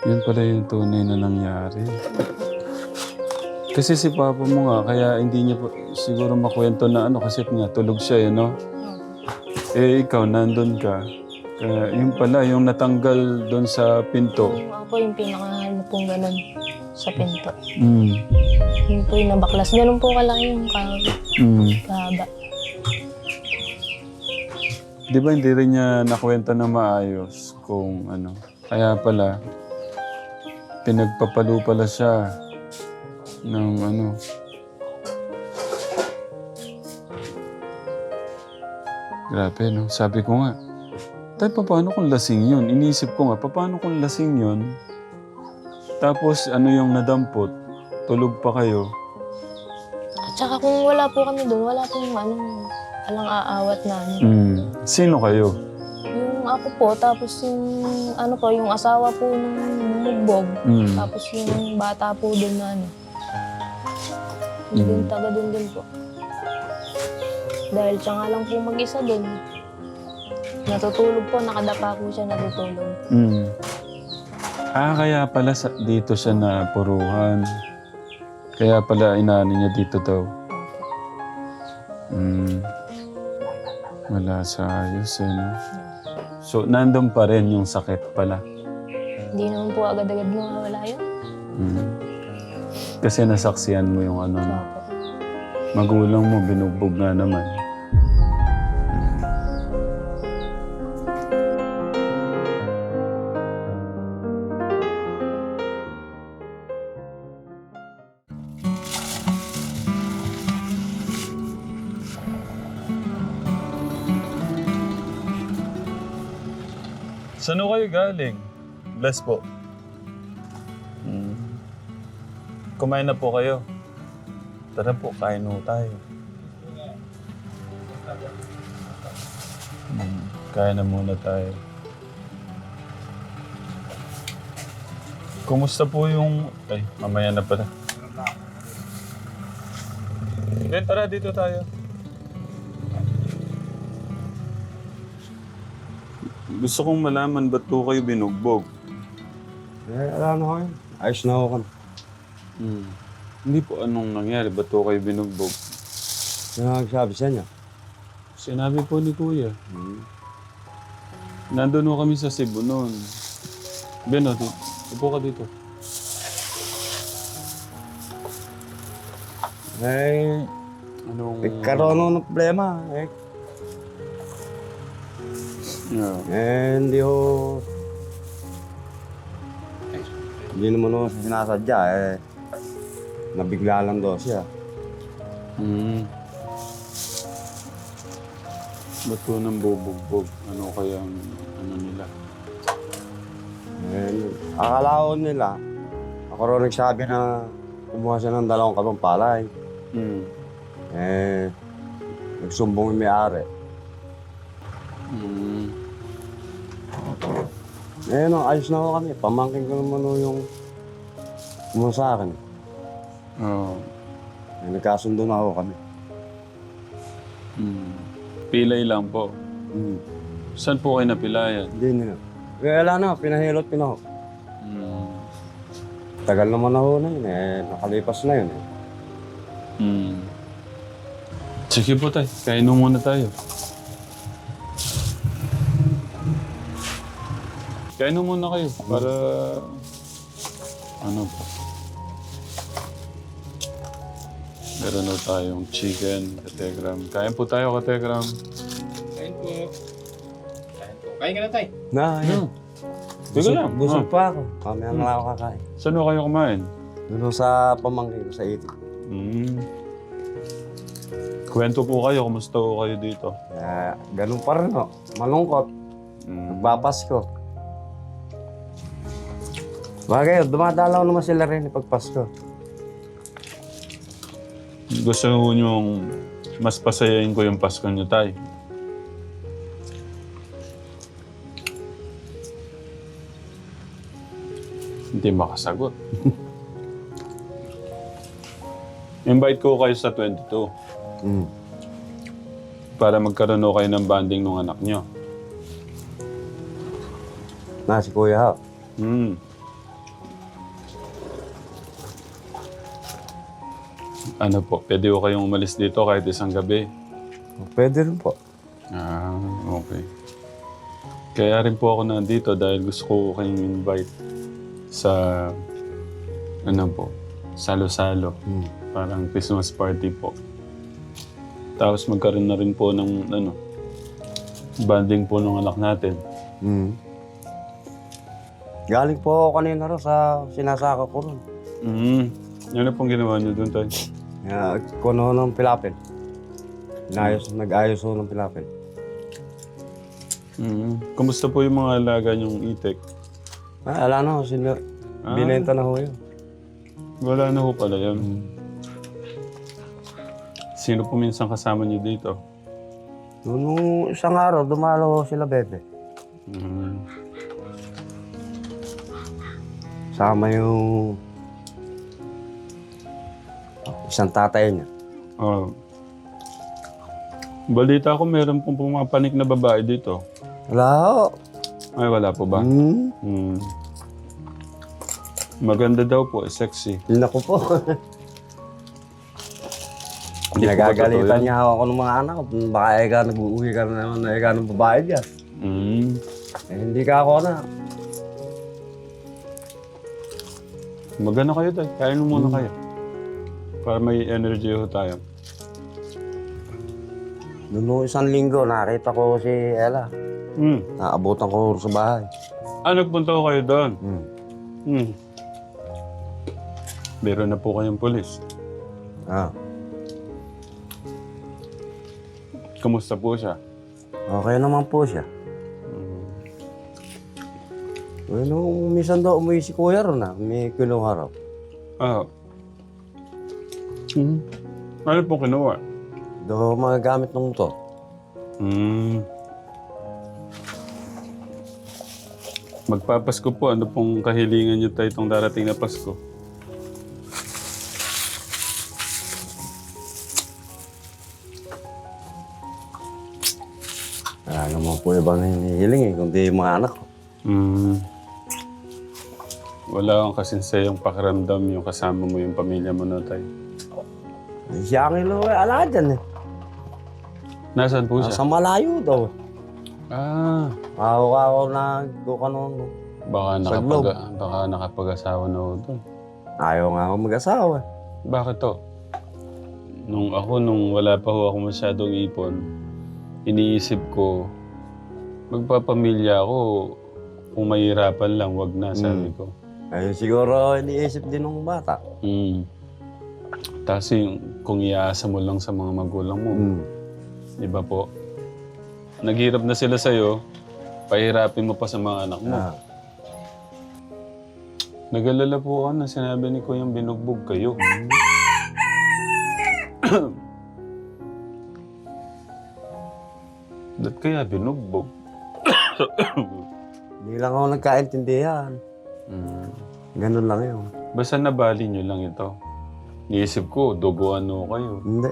Yun pala yung tunay na nangyari. Kasi si Papa mo nga, kaya hindi niya siguro makwento na ano kasi nga tulog siya, no? Eh, ikaw, nandun ka. Kaya yung pala, yung natanggal doon sa pinto. Yung ako yung pinakahalo pong ganun sa pinto. Mm. Yun po yung nabaklas. Ganun po kalaki yung Mm. kahaba. Di ba hindi rin niya nakwenta na maayos kung ano. Kaya pala, pinagpapalo pala siya ng ano. Grabe, no? Sabi ko nga, tayo paano kung lasing yun? Iniisip ko nga, paano kung lasing yun? Tapos ano yung nadampot? Tulog pa kayo? At saka kung wala po kami doon, wala pong alang aawat na ano. Mm. Sino kayo? Yung ako po, tapos yung ano po, yung asawa po ng mugbog. Mm. Tapos yung bata po doon na ano. Yung taga doon din po. Dahil siya nga lang po mag-isa doon. Natutulog po, nakadapa po siya, natutulog. Mm. Kaya pala dito siya napuruhan. Kaya pala inaano niya dito daw. Mm. Wala sa ayos eh, no? So, nandun pa rin yung sakit pala. Hindi naman po agad-agad mawawala yun. Mm. Kasi nasaksiyan mo yung ano, no? Opo. Magulang mo, binugbog nga naman. Saan ho kayo galing? Bless po. Kumain na po kayo. Tara po, kain ho tayo. Kain na muna tayo. Kumusta po yung... Ay, mamaya na pala. Then, tara dito tayo. Gusto kong malaman ba't po kayo binugbog? Eh, alam na ko yun. Ayos na ako kami. Hindi po anong nangyari, ba't po kayo binugbog? Yung nagsabi sa niya. Sinabi po ni Kuya. Nandun ho kami sa Cebu noon. Beno, upo ka dito. Eh, Anong... nagkaroon ng problema. Yeah. Hindi ho... Hindi naman ho sinasadya nabigla lang daw siya. Ba't po nang bubugbog? Ano kaya ang ano nila? Akala ko nila, ako rin nagsabi na kumuha siya ng 2 katong palay. Nagsumbong yung may-ari. No, ayos na ako kami. Pamangkin ko naman ho yung kumuha sa akin. Oo. Nagkasundo na ako kami. Pilay lang po. Saan po kayo napilayan? Hindi nila. Kaya wala na, pinahilot, pinahok. Tagal naman na ho na yun nakalipas na yun Sige po tayo, kain muna tayo. Kain muna kayo para... Ano po? Meron na tayong chicken, kategram. Kain po tayo, kategram. Kain po. Kain po. Kain ka na tayo. Yan. Sige lang. Busog pa ako. Mamaya na lang ako kakain. Saan ho kayo kumain? Doon sa pamangkin ko sa itik. Kwento po kayo, kumusta ho kayo dito? Ganun pa rin ho. Malungkot. Nagpapasko. Bagay, dumadalaw naman sila rin pag Pasko. Gusto ho niyong mas pasayain ko yung Pasko niyo, tay? Hindi makasagot. Invite ko kayo sa 22. Para magkaroon ho kayo ng bonding ng anak niyo. Si Kuya ho. Ano po, pwede ko kayong umalis dito kahit isang gabi. Pwede rin po. Ah, okay. Kaya rin po ako nandito dahil gusto ko kayong invite sa, ano po, salo-salo. Parang Christmas party po. Tapos magkaroon na rin po ng, ano, banding po ng anak natin. Galing po ako kanina rin sa sinasaka ko ron. Ano pong ginawa niyo doon tayo? Kuno ng pilapil. Nag-ayos ho ng pilapil. Kumusta po yung mga alaga niyong itik? Wala na ho, binenta na ho yun. Wala na ho pala yun. Sino po minsan kasama niyo dito? Nung isang araw, dumalo ho sila bebe. Sama yung isang tatay niya. Oh. Balita ko meron pong pumapanik na babae dito. Wala ho. Ay, wala po ba? Maganda daw po, sexy. Naku po. Hindi po ba Nagagalitan totoo yan? niya ako ng mga anak ko. Baka nag-uuwi ka na naman na ng babae dyan. Hindi ka ako na. Maganda kayo tayo. Kain mo muna kayo. Para may energy ho tayo. Noong isang linggo, nakita ko si Ella. Naabutan ko sa bahay. Nagpunta ko kayo doon? Meron na po kayong pulis. Kumusta po siya? Okay naman po siya. Nung minsan daw umuwi si Kuya ron may kinuha raw. Ano po kinuha? Daw magagamit ng motor. Magpapasko po. Ano pong kahilingan niyo tayo itong darating na Pasko? Wala naman po ibang hinihiling kundi yung mga anak ko. Wala kang kasinsayang pakiramdam yung kasama mo yung pamilya mo na tayo. Si Angelo, ala dyan eh. Nasaan po siya? Sa malayo daw. Ako nagkukanon. Baka nakapag-asawa na ako doon. Ayaw nga ako mag-asawa. Bakit to? Nung wala pa ho ako masyadong ipon, iniisip ko, magpapamilya ako, kung mahirapan lang, wag na, sabi ko. Ayun siguro iniisip din ng bata. Tapos kung iaasa mo lang sa mga magulang mo, di ba po? Naghirap na sila sa'yo, pahirapin mo pa sa mga anak mo. Nag-alala po ako na sinabi ni Kuyang binugbog kayo. Ba't kaya binugbog? Hindi lang ako nagkaintindihan. Ganun lang yun. Basta nabali nyo lang ito. Iisip ko, duguan nyo kayo. Hindi.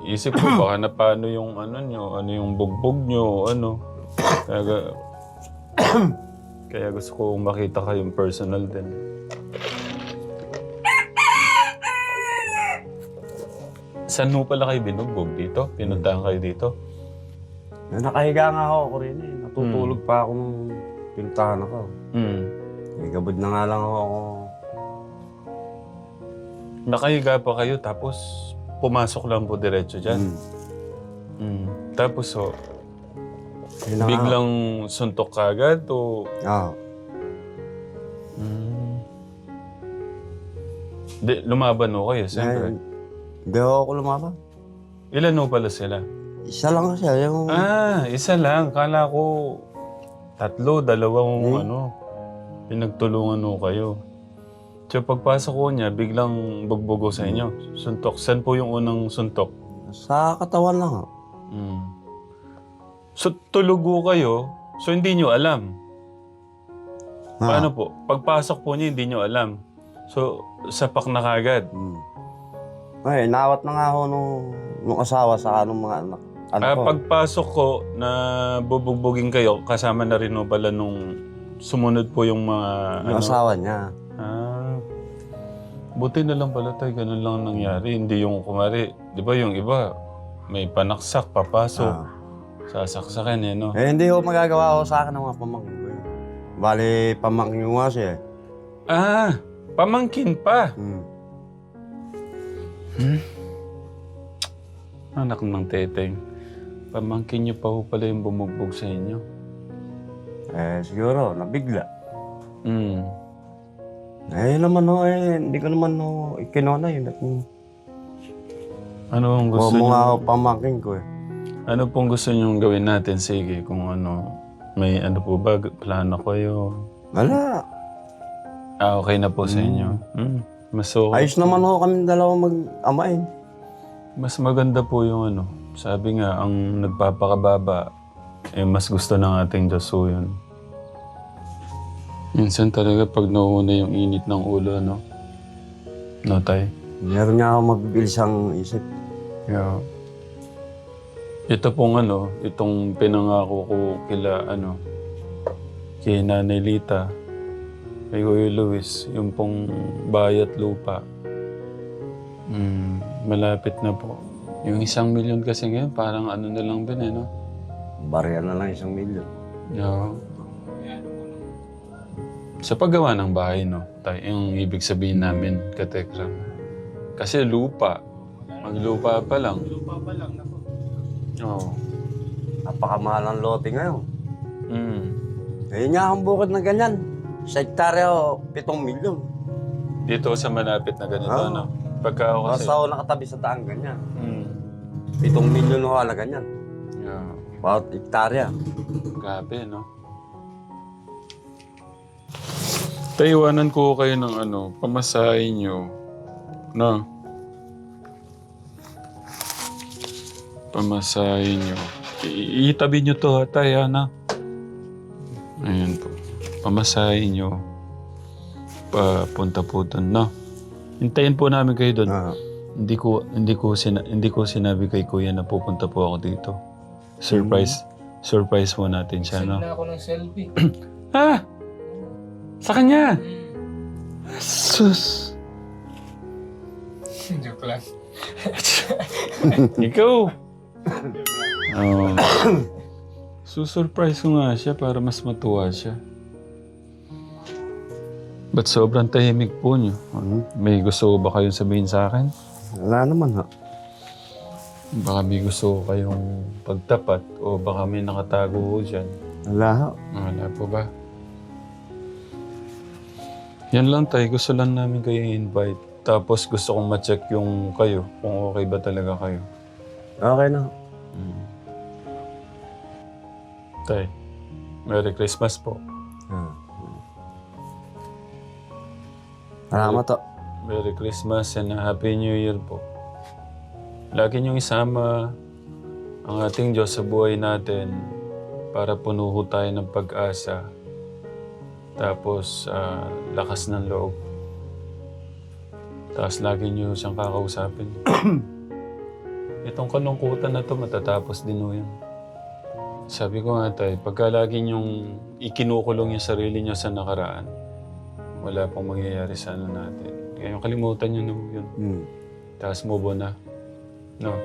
Isip ko, baka na paano yung ano nyo, ano yung bugbog nyo, ano. Kaya gusto ko makita kayong personal din. Saan mo pala kayo binugbog dito? Pinuntahan kayo dito? Nakahiga nga ako rin eh. Natutulog pa ako nung pinuntahan ako. Gabod na nga lang ako. Nakahiga pa kayo tapos pumasok lang po diretso dyan. Tapos biglang suntok ka agad o... lumaban o kayo, siyempre. Hindi ako lumaban. Ilan o pala sila? Isa lang siya. Yung... Isa lang. Kala ko 3, 2 pinagtulungan o kayo. So pagpasok ko niya, biglang bugbugo sa inyo. Suntok. Saan po yung unang suntok? Sa katawan lang. So tulugo kayo, so hindi nyo alam. Paano po? Pagpasok po niya, hindi nyo alam. So sapak na kagad. Ay, nawat na nga ako nung asawa sa anong mga anak. Pagpasok ko na bubugbugin kayo, kasama na rin o pala nung sumunod po yung mga... Yung asawa niya. Buti na lang pala tayo, ganun lang nangyari. Hindi yung kumari, di ba yung iba, may panaksak, papasok, sasaksakin eh, no? Eh, hindi ko magagawa ko sa akin ng mga pamangkin ko. Bali, pamangkin ko nga siya eh. Ah, pamangkin pa. Anak ng teteng. Pamangkin niyo pa ho pala yung bumugbog sa inyo. Eh, siguro, nabigla. Hmm. Eh, naman ho eh, hindi ko naman ho ikinona yun. Ano ang gusto niyo? Mga pamangkin ko eh. Ano pong gusto niyong gawin natin? Sige, kung ano, may ano po ba, plano kayo? Wala. Ah, okay na po sa inyo. Mas okay. Ayos naman ho kami dalawa mag-amain. Mas maganda po yung ano. Sabi nga, ang nagpapakababa, eh mas gusto ng ating Diyos po yun. Minsan talaga pag nauuna yung init ng ulo, no? No, tay? Meron nga ako mabibilis ang isip. Yeah. Ito pong ano, itong pinangako ko kila ano, kay Nanay Lita, kay Kuya Luis, yung pong bayat lupa. Malapit na po. Yung 1 milyon kasi ngayon, parang ano na lang din eh, no? Barya na lang 1 milyon. Yeah. Sa paggawa ng bahay, no? Yung ibig sabihin namin, katekram. Kasi lupa. Maglupa pa lang. Lupa pa lang, nako. Oo. Napakamahal ang lote ngayon. Mm. Eh nga ang bukod na ganyan. Sa hektarya ho, 7 milyon. Dito sa malapit na ganito, Oo. no? Pagka ako kasi... Basta ako nakatabi sa daan ganyan. Mm. 7 milyon ho ala ganyan. Yeah. Bawat hektarya. Grabe, no? Taiwanan ko kayo ng ano, pamasahin nyo. No? Pamasahin nyo. Itabi nyo to, tay, na. Ayan po. Pamasahin nyo. Papunta po doon, no? Hintayin po namin kayo doon. Hindi ko sinabi kay Kuya na pupunta po ako dito. Surprise po natin siya, Send no? na ako ng selfie. Ah! Sa kanya! Sus! Joke lang. Ikaw! Oh. Susurprise ko nga siya para mas matuwa siya. Ba't sobrang tahimik po niyo? May gusto ba kayong sabihin sa akin? Wala naman ha. Baka may gusto kayong pagtapat o baka may nakatago ho dyan. Wala ha. Wala po ba? Yan lang tayo. Gusto lang namin kayo invite. Tapos gusto kong ma-check yung kayo. Kung okay ba talaga kayo. Okay na. Tay, Merry Christmas po. Salamat ho. Merry Christmas and Happy New Year po. Lagi niyong isama ang ating Diyos sa buhay natin para puno ho tayo ng pag-asa. Tapos, lakas ng loob. Tapos lagi niyo siyang kakausapin. Itong kalungkutan na to matatapos din ho yan. Sabi ko nga tayo, pagka lagi niyong ikinukulong yung sarili niyo sa nakaraan, wala pong mangyayari sa ano natin. Kaya kalimutan niyo na yun. Tapos move on na. No?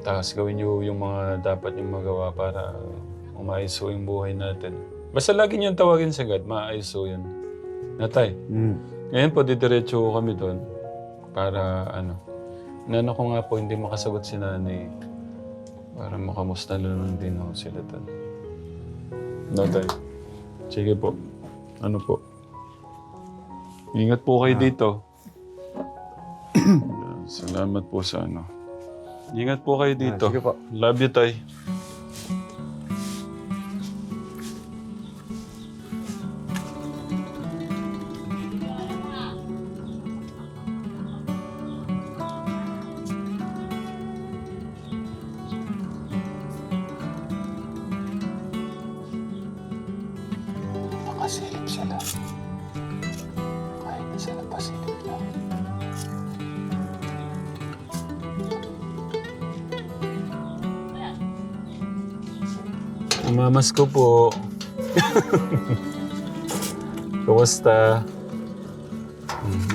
Tapos gawin niyo yung mga dapat niyong magawa para umayos ho yung buhay natin. Basta lagi niyong tawagin sa God, maayos ho yun. Natay, ngayon po didiretso ko kami doon para ano. Nano ko nga po hindi makasagot si nanay. Para makamusta lang din ho sila doon. Natay, sige po. Ano po? Ingat po kayo dito. Salamat po sa ano. Ingat po kayo dito. Sige po. Love you, tay. Nakasilip sila. Kahit isa na pasilip lang. Mamas ko po. Kumusta?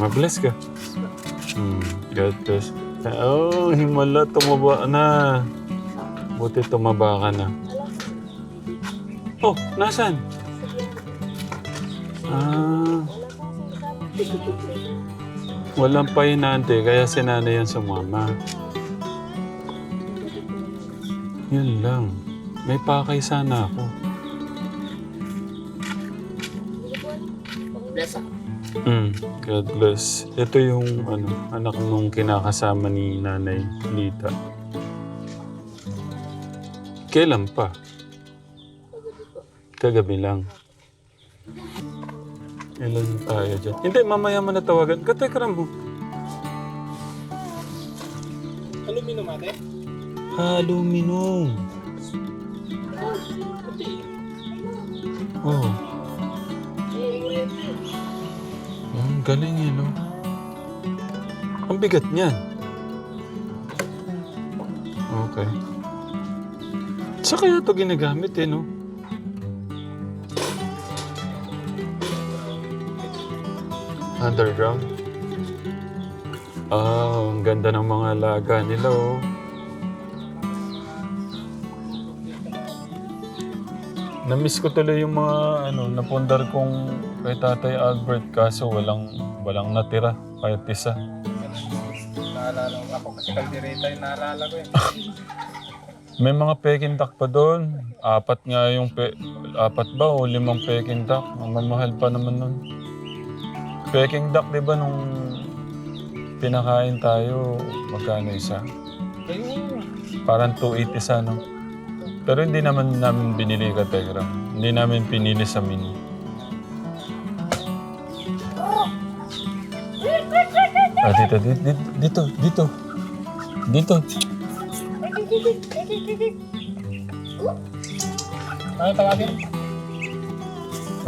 Mabless ka. God bless. Oh, himala, tumaba na. Buti tumaba ka na. Oh, nasan? Ah, walang pahinante, kaya sinanay yan sa mama. Yun lang. May pakay sana ako. Bless ah. God bless. Ito yung anak nung kinakasama ni Nanay Lita. Kailan pa? Kagabi lang. Ilan tayo dyan? Hindi, mamaya mo na tawagan. Katekram mo. Aluminum ate? Aluminum. Oh. Ang galing yun, no? Ang bigat niyan. Okay. Sa kaya ito ginagamit, eh, no? Underground? Ah, ang ganda ng mga alaga nila, oh. Namiss ko tuloy yung mga napundar kong kay Tatay Albert kaso walang natira kahit isa. Naalala ko ako kasi kaldereta yung naalala ko eh. May mga peking duck pa doon. 4 nga yung 4 ba o 5 peking duck. Mamahal pa naman nun. Peking duck, di ba nung pinakain tayo, magkano isa? Parang 280 isa, no? Pero hindi naman namin binili ka, Tegram. Hindi namin pinili sa menu. Ah, dito. Ano tawagin?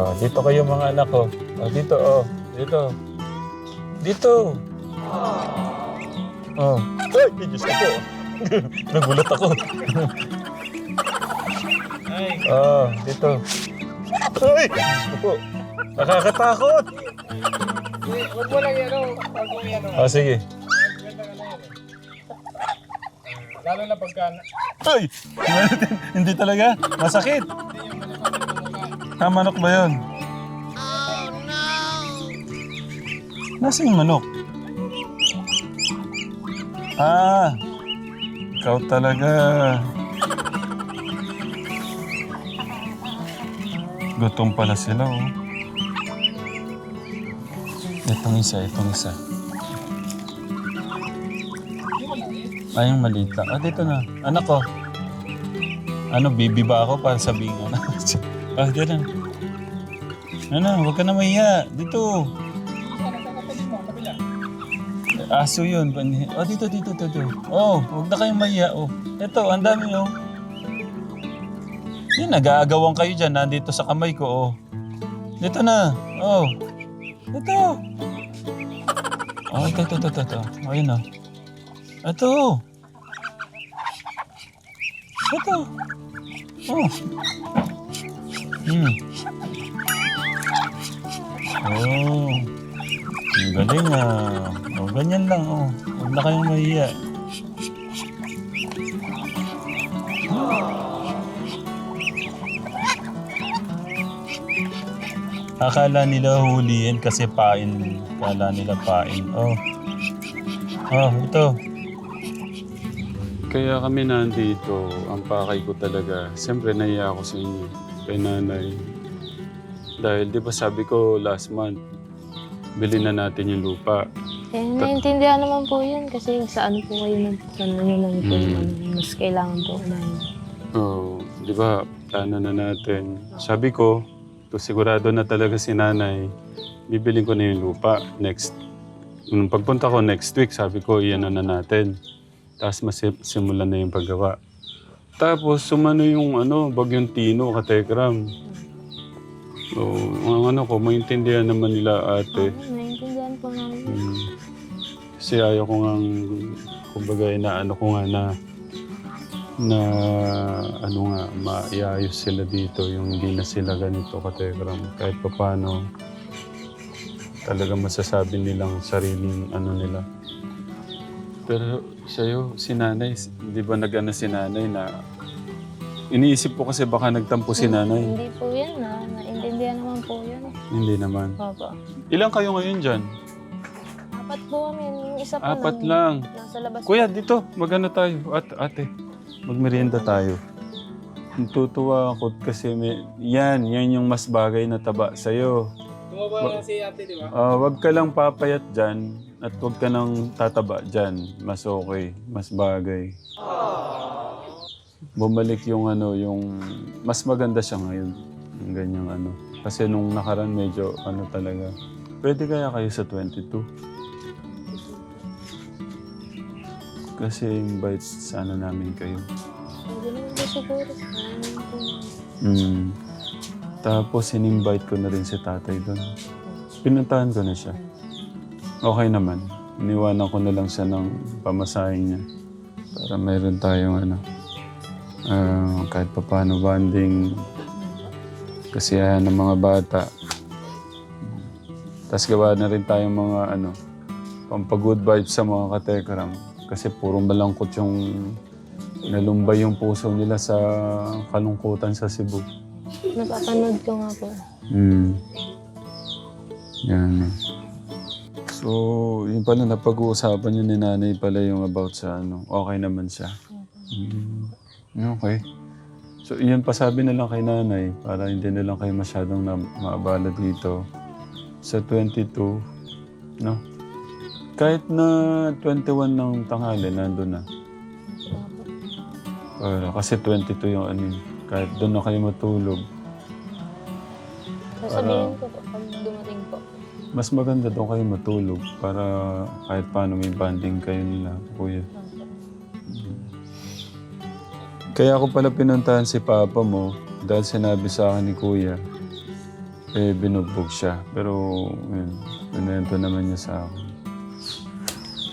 Ah, dito kayo mga anak ko. Ah, dito, oh. Dito. Oh. Ay, Diyos ko po. Nagulat ako. Dito. Ay, Diyos ko po. Nakakatakot. Huwag mo lang yan o. Huwag mo yan o. Ah, sige. Lalo na pagka... Ay! Hindi talaga. Masakit. Manok ba yun? Oh, no! Nasaan yung manok? Ah! Ikaw talaga. Gutom pala sila, oh. Itong isa. Ay, yung maliit lang. Ah, dito na. Anak ko. Bibi ba ako para sabihin ko na? Ah, dito na. Huwag ka na mahiya. Dito. Aso yun. Oh, dito. Oh, huwag na kayong mahiya. Oh. Ito, ang dami, oh. Yan, nag-aagawan kayo dyan. Nandito sa kamay ko, oh. Dito na. Oh. Ito. Oh, ito. Ayun, oh. Ito. Oh. Oh. Ang galing, ah. Oh, ganyan lang, oh. Huwag na kayong mahiya. Akala nila huliin kasi pain. Akala nila pain. Oh. Oh, ito. Kaya kami nandito, ang pakay ko talaga. Siyempre naiya ako sa inyo, kay nanay. Dahil di ba sabi ko last month, bilhin na natin yung lupa. Naiintindihan naman po yun kasi saan po kayo naman po mas kailangan po namin. Oh, di ba, plano na natin. Sabi ko, sigurado na talaga si nanay, bibilin ko na yung lupa nung pagpunta ko next week, sabi ko, iyan na natin. Tapos simulan na yung paggawa. Tapos sumano yung bagyong Tino, Katekram. So, ang maintindihan naman nila ate. Naiintindihan po namin. Kasi ayaw ko nga, kumbaga maiayos sila dito, yung hindi na sila ganito, Katekram. Kahit pa paano, talagang masasabi nilang sariling ano nila. Pero sa'yo, si nanay, hindi ba nag-ano si nanay na... Iniisip ko kasi baka nagtampo si nanay. Hindi po yan naintindihan naman po yan. Hindi naman. Opo. Ilan kayo ngayon dyan? 4 po kami, yung isa po 4 lang. nasa labas. Kuya, dito, magano tayo. Ate, magmerienda tayo. Natutuwa ako kasi yan yung mas bagay na taba sa'yo. Tumaba na si ate, di ba? Wag ka lang papayat dyan at wag ka nang tataba dyan. Mas okay, mas bagay. Bumalik yung ano, yung mas maganda siya ngayon. Yung ganyang ano. Kasi nung nakaraan medyo ano talaga. Pwede kaya kayo sa 22? Kasi invite sana namin kayo. Hindi naman po siguro. Tapos in-invite ko na rin si tatay doon. Pinuntahan ko na siya. Okay naman. Iniwanan ko na lang siya ng pamasahin niya. Para mayroon tayong ano. Kahit pa paano bonding. Kasiyahan ng mga bata. Tapos gawa na rin tayong mga ano. Pampag-good vibes sa mga katekram. Kasi puro malangkot yung nalumbay yung puso nila sa kalungkutan sa Cebu. Napapanood ko nga po. Yan. So, yun pala napag-uusapan niyo ni nanay pala yung about sa ano. Okay naman siya. Okay. So, iyan pasabi na lang kay nanay para hindi na lang kayo masyadong maabala dito. Sa 22, no? Kahit na 21 ng tanghali, nandun na. Kasi 22 yung ano, kahit doon na kayo matulog. Sasabihin ko po pag dumating po. Mas maganda doon kayo matulog para kahit paano may banding kayo nila, kuya. Kaya ako pala pinuntahan si papa mo dahil sinabi sa akin ni kuya, binugbog siya. Pero, yun, pinento naman niya sa akin.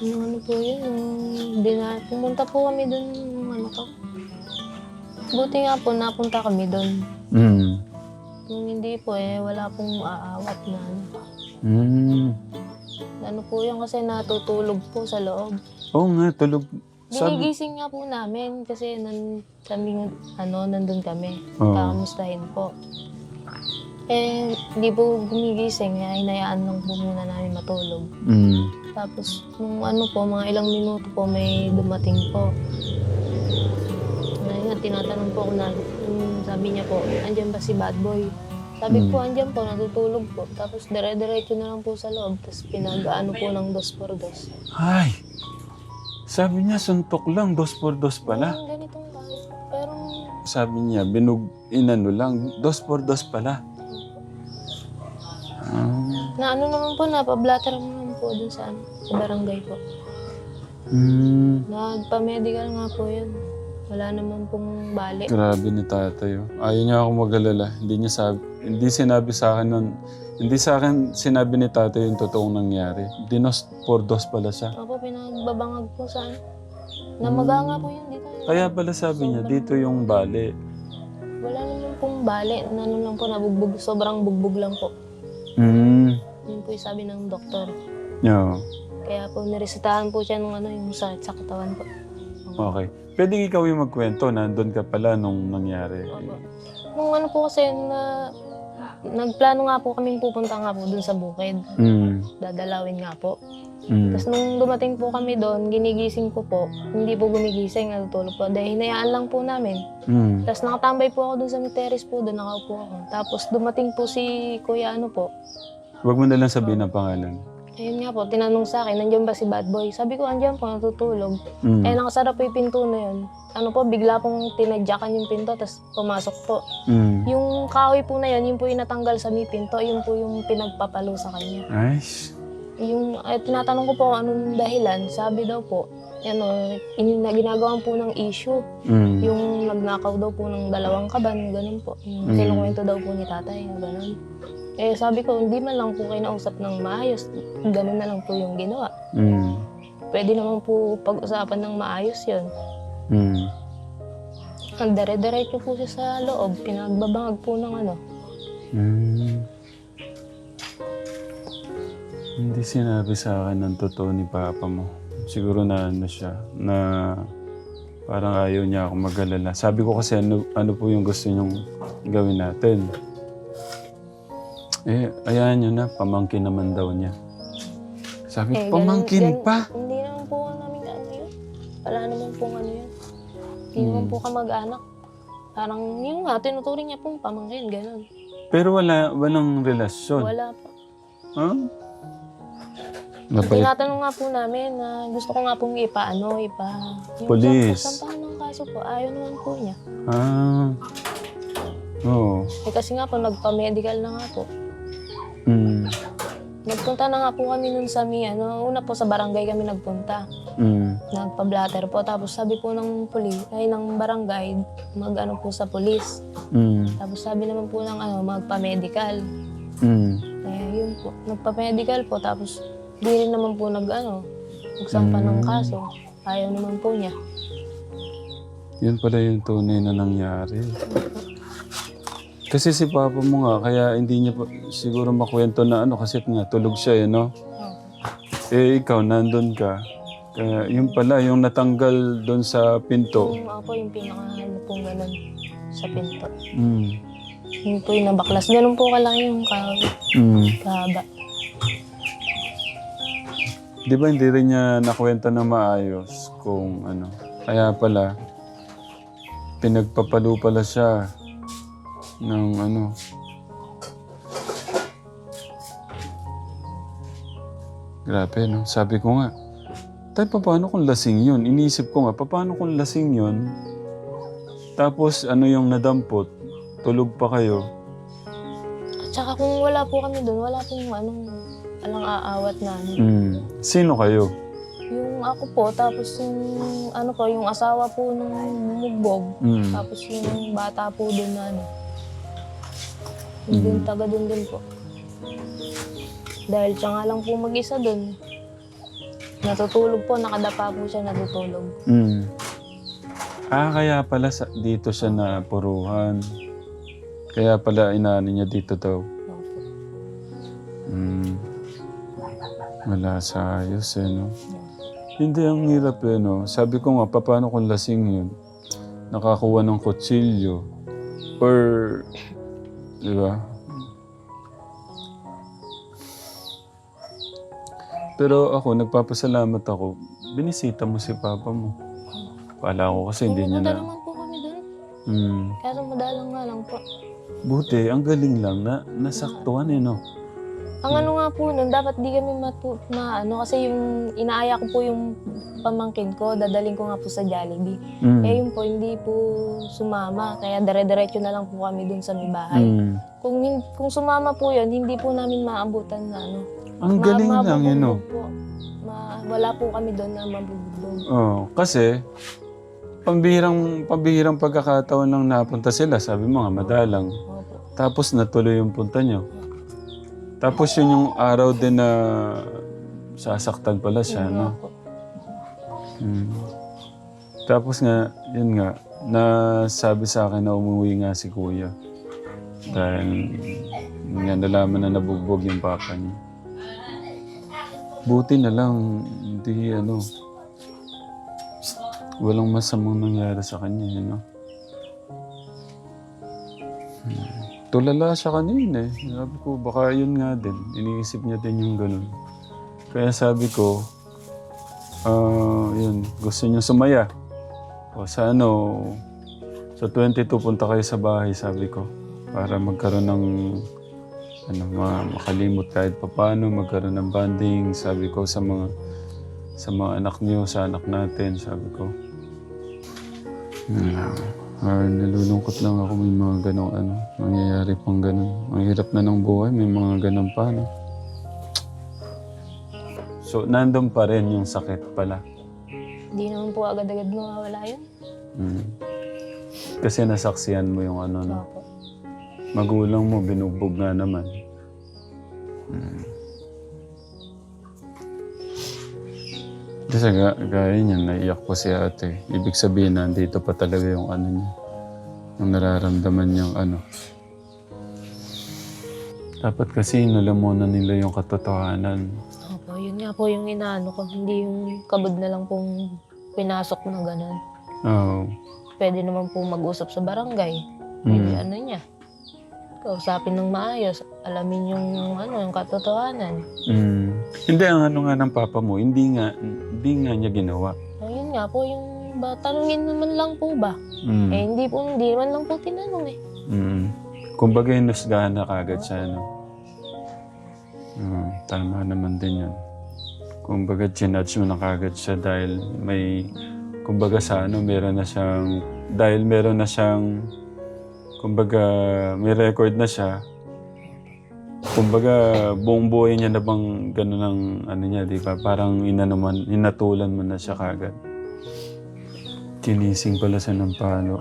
Yung ano po yun, pumunta po kami doon, ano ko. Buti nga po, napunta kami doon. Kung hindi po wala pong aawat na ano. Ano po yun kasi natutulog po sa loob. Oo nga, tulog. Ginigising nga po namin kasi nandun kami. Oo. Kakamustahin po. Hindi po gumigising, hinayaan lang po muna namin matulog. Tapos, nung mga ilang minuto po, may dumating po. Ngayon, tinatanong po ako sabi niya po, andyan ba si Bad Boy? Sabi ko, andyan po, natutulog po. Tapos, dire-diretso na lang po sa loob. Tapos, pinag-ano po ng 2x2. Ay! Sabi niya, suntok lang, 2x2 pala. Ganitong tayo. Pero, Sabi niya, inano lang, 2x2 pala. naman po, napablatter naman po dun sa barangay po. Nagpa-medical nga po yun. Wala naman pong bali. Grabe ni tatay. Ayaw niya ako mag-alala. Hindi sinabi sa akin nun. Hindi sa akin sinabi ni tatay yung totoong nangyari. Dinos por dos pala siya. Opo, pinagbabangag po saan. Namaga nga po yun dito. Kaya pala sabi niya, dito yung bali. Wala naman pong bali. Ano lang po, nabugbog. Sobrang bugbog lang po. Yun po yung sabi ng doktor. Yeah. Kaya po, niresetahan po siya nung yung sakit sa katawan po. Okay. Pwede ikaw yung magkwento, nandun ka pala nung nangyari. Opo. Nung po kasi nagplano nga po kaming pupunta nga po dun sa bukid. Dadalawin nga po. Tapos nung dumating po kami doon, ginigising ko po. Hindi po gumigising, natutulog po. Dahil hinayaan lang po namin. Tapos nakatambay po ako dun sa terrace po, doon nakaupo ako. Tapos dumating po si Kuya po. Huwag mo na lang sabihin ang pangalan. Ayun nga po, tinanong sa akin, nandiyan ba si Bad Boy? Sabi ko, andyan po, natutulog. Nakasarap po yung pinto na yun. Bigla pong tinadyakan yung pinto, tapos pumasok po. Yung kahoy po na yun, yun po yung natanggal sa may pinto, yun po yung pinagpapalo sa kanya. Nice. Tinatanong ko po kung anong dahilan, sabi daw po, ginagawa po ng issue. Yung nagnakaw daw po ng 2 kaban, ganun po. Yung kinukwento daw po ni tatay, ganun. Sabi ko, hindi man lang po kinausap ng maayos. Ganun na lang po yung ginawa. Pwede naman po pag-usapan ng maayos yun. Ang dare-diretso po siya sa loob. Pinagbabangag po ng Hindi sinabi sa akin ng totoo ni Papa mo. Siguro na ano siya, na parang ayaw niya ako mag-alala. Sabi ko kasi ano po yung gusto niyong gawin natin. Ayahan niyo na, pamangkin naman daw niya. Sabi ko, pamangkin pa? Hindi naman po namin ano yun. Wala naman po ano yun. Hindi naman po kamag-anak. Parang yun nga, tinuturing niya pong pamangkin, gano'n. Pero walang relasyon. Wala po. Huh? Mabait. Tinatanong nga po namin na gusto ko nga pong yung Police. sampahan ng kaso po, ayaw naman po niya. Oo. Kasi nga po, nagpa-medical na nga po. Nagpunta na nga po kami nun sa una po sa barangay kami nagpunta. Nagpa-blatter po. Tapos sabi po ng barangay, mag-ano po sa police. Tapos sabi naman po ng magpa-medical. Yun po. Nagpa-medical po. Tapos di rin naman po nagsampa ng kaso. Ayaw naman po niya. Yun pala yung tunay na nangyari. Kasi si Papa mo nga, kaya hindi niya siguro makwento na kasi nga tulog siya no? Ikaw, nandun ka. Kaya yun pala, yung natanggal doon sa pinto. Yung ako yung pinaka pong ganun sa pinto. Yun po yung nabaklas. Ganun po kalaki yung kahaba. Di ba hindi rin niya nakwenta na maayos kung ano. Kaya pala, pinagpapalo pala siya ng Grabe, no? Sabi ko nga, paano kung lasing yun? Iniisip ko nga, paano kung lasing yun? Tapos, yung nadampot? Tulog pa kayo? At saka kung wala po kami doon, wala pong alang aawat namin. Sino kayo? Yung ako po, tapos yung asawa po nung bumugbog. Tapos yung bata po doon na Yung taga doon din po. Dahil siya nga lang po mag-isa doon. Natutulog po, nakadapa po siya, natutulog. Kaya pala dito siya napuruhan. Kaya pala inaano niya dito daw. Wala sa ayos no? Hindi, ang hirap no? Sabi ko nga, paano kung lasing yun? Nakakuha ng kutsilyo. Or, di ba? Pero ako, nagpapasalamat ako. Binisita mo si Papa mo. Pala ko kasi hindi niya na... naman po kami doon. Kaso madalang nga lang po. Buti, ang galing lang na nasaktuhan no? Ang nga po nun, dapat di kami kasi yung inaaya ko po yung pamangkin ko, dadaling ko nga po sa Jollibee. Yun po, hindi po sumama, kaya dire-diretso na lang po kami dun sa may bahay. Kung sumama po yun, hindi po namin maabutan na Ang galing lang po. Wala po kami doon na mabubugbog. Kasi, pambihirang pagkakataon lang napunta sila, sabi mo nga, madalang. Opo. Tapos natuloy yung punta nyo. Tapos yun yung araw din na sasaktan pala siya, no? Tapos nga, yun nga, nasabi sa akin na umuwi nga si Kuya. Dahil nga nalaman na nabugbog yung papa niya. Buti na lang, hindi walang masamang nangyari sa kanya, Tulala siya kanina Sabi ko, baka yun nga din. Iniisip niya din yung ganun. Kaya sabi ko, yun, gusto niya sumaya. O sa sa 22 punta kayo sa bahay, sabi ko. Para magkaroon ng, makalimot kahit papaano, magkaroon ng bonding, sabi ko sa mga anak niyo, sa anak natin, sabi ko. Nalulungkot lang ako may mga ganong nangyayari pang ganon. Ang hirap na ng buhay, may mga ganon pa, So, nandun pa rin yung sakit pala. Hindi naman po agad-agad mawawala yun. Kasi nasaksihan mo yung Opo. Magulang mo, binugbog nga naman. Kasi gaya niya, naiyak po si ate. Ibig sabihin, nandito pa talaga yung niya. Yung nararamdaman niyang Dapat kasi nalamunan nila yung katotohanan. Opo, yun nga po yung inaano ko. Hindi yung kabod na lang pong pinasok na gano'n. Oo. Pwede naman po mag-usap sa barangay. Pwede ano niya. Kausapin ng maayos. Alamin yung katotohanan. Hindi, ang ano nga ng papa mo, hindi nga niya ginawa. Ayun nga po yung tanungin naman lang po ba? Eh hindi naman lang po tinanong eh. Kumbaga inusgahan na kagad siya, no? Tama naman din yun. Kumbaga ginudge mo na kagad siya dahil kumbaga sa meron na siyang, kumbaga may record na siya. Kumbaga buong buhay niya na bang gano'n ang niya, di ba? Parang inatulan mo na siya kagad. Kinising pala siya ng palo.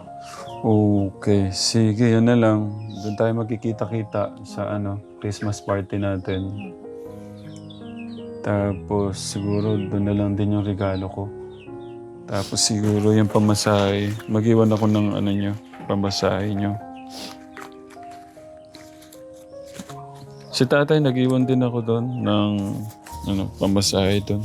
Okay, sige, yun na lang. Doon tayo magkikita-kita sa Christmas party natin. Tapos siguro doon na lang din yung regalo ko. Tapos siguro yung pamasahe. Mag-iwan ako ng nyo, pamasahe nyo. Si tatay, nag-iwan din ako doon ng pamasahe doon.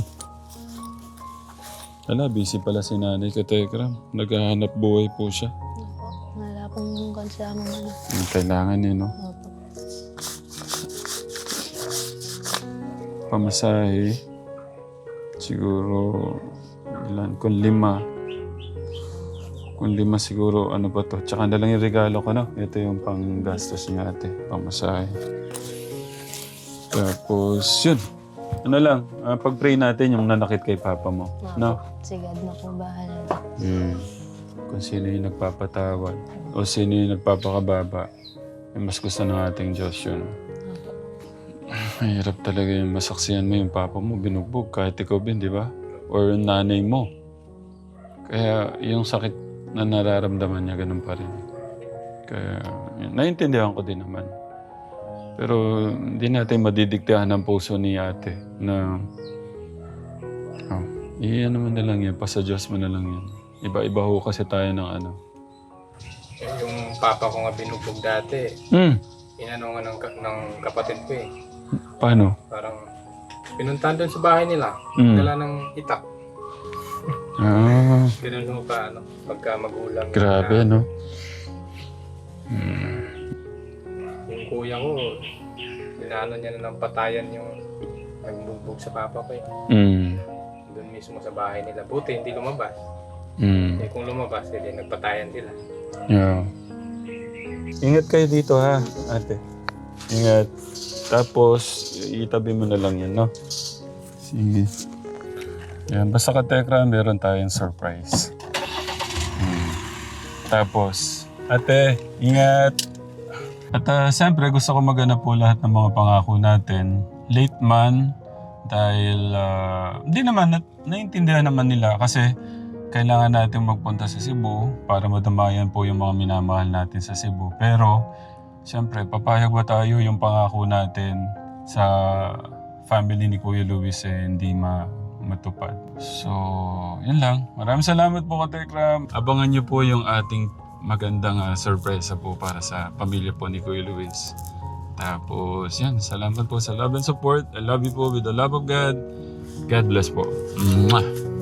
Busy pala si nanay Katekram. Naghahanap buhay po siya. Opo, wala pong kansamang Kailangan no? Opo. Pamasahe. Siguro, ilan? Kung 5. Kung 5 siguro, ba to? Tsaka na lang yung regalo ko, no? Ito yung panggastos niya ate. Pamasahe. Tapos, yun. Pag-pray natin yung nanakit kay papa mo. No? Sige, na po bahala. Kung sino yung nagpapatawad o sino yung nagpapakababa, mas gusto ng ating Diyos yun. Mahirap talaga yung masaksihan mo yung papa mo, binugbog, kahit ikaw din, di ba? Or nanay mo. Kaya yung sakit na nararamdaman niya, ganun pa rin. Kaya, naiintindihan ko din naman. Pero hindi natin madidiktahan ng puso ni ate na iyan naman na lang yan, pasa Diyos mo na lang yan. Iba-iba ho kasi tayo ng Yung papa ko nga binugbog dati. Inano nga ng kapatid ko eh. Paano? Parang pinuntahan doon sa bahay nila. Dala ng itak. Ganun ho pa pagka magulang. Grabe, no? Yung kuya ko, inaano niya na ng patayan yung nagbugbog sa papa ko eh. Doon mismo sa bahay nila. Buti hindi lumabas. Eh kung lumabas, hindi nagpatayan sila. Yeah. Ingat kayo dito ha, ate. Ingat. Tapos, itabi mo na lang yan, no? Sige. Yan, basta Katekram, meron tayong surprise. Tapos, ate, ingat. At siyempre, gusto ko maghanap po lahat ng mga pangako natin. Late man, dahil hindi naman, naiintindihan naman nila kasi kailangan natin magpunta sa Cebu para madamayan po yung mga minamahal natin sa Cebu. Pero, siyempre, papayag ba tayo yung pangako natin sa family ni Kuya Luis hindi matupad. So, yun lang. Maraming salamat po, Katekram. Abangan niyo po yung ating magandang surprise po para sa pamilya po ni Kuya Luis. Tapos, yan. Salamat po sa love and support. I love you po with the love of God. God bless po. Mwah!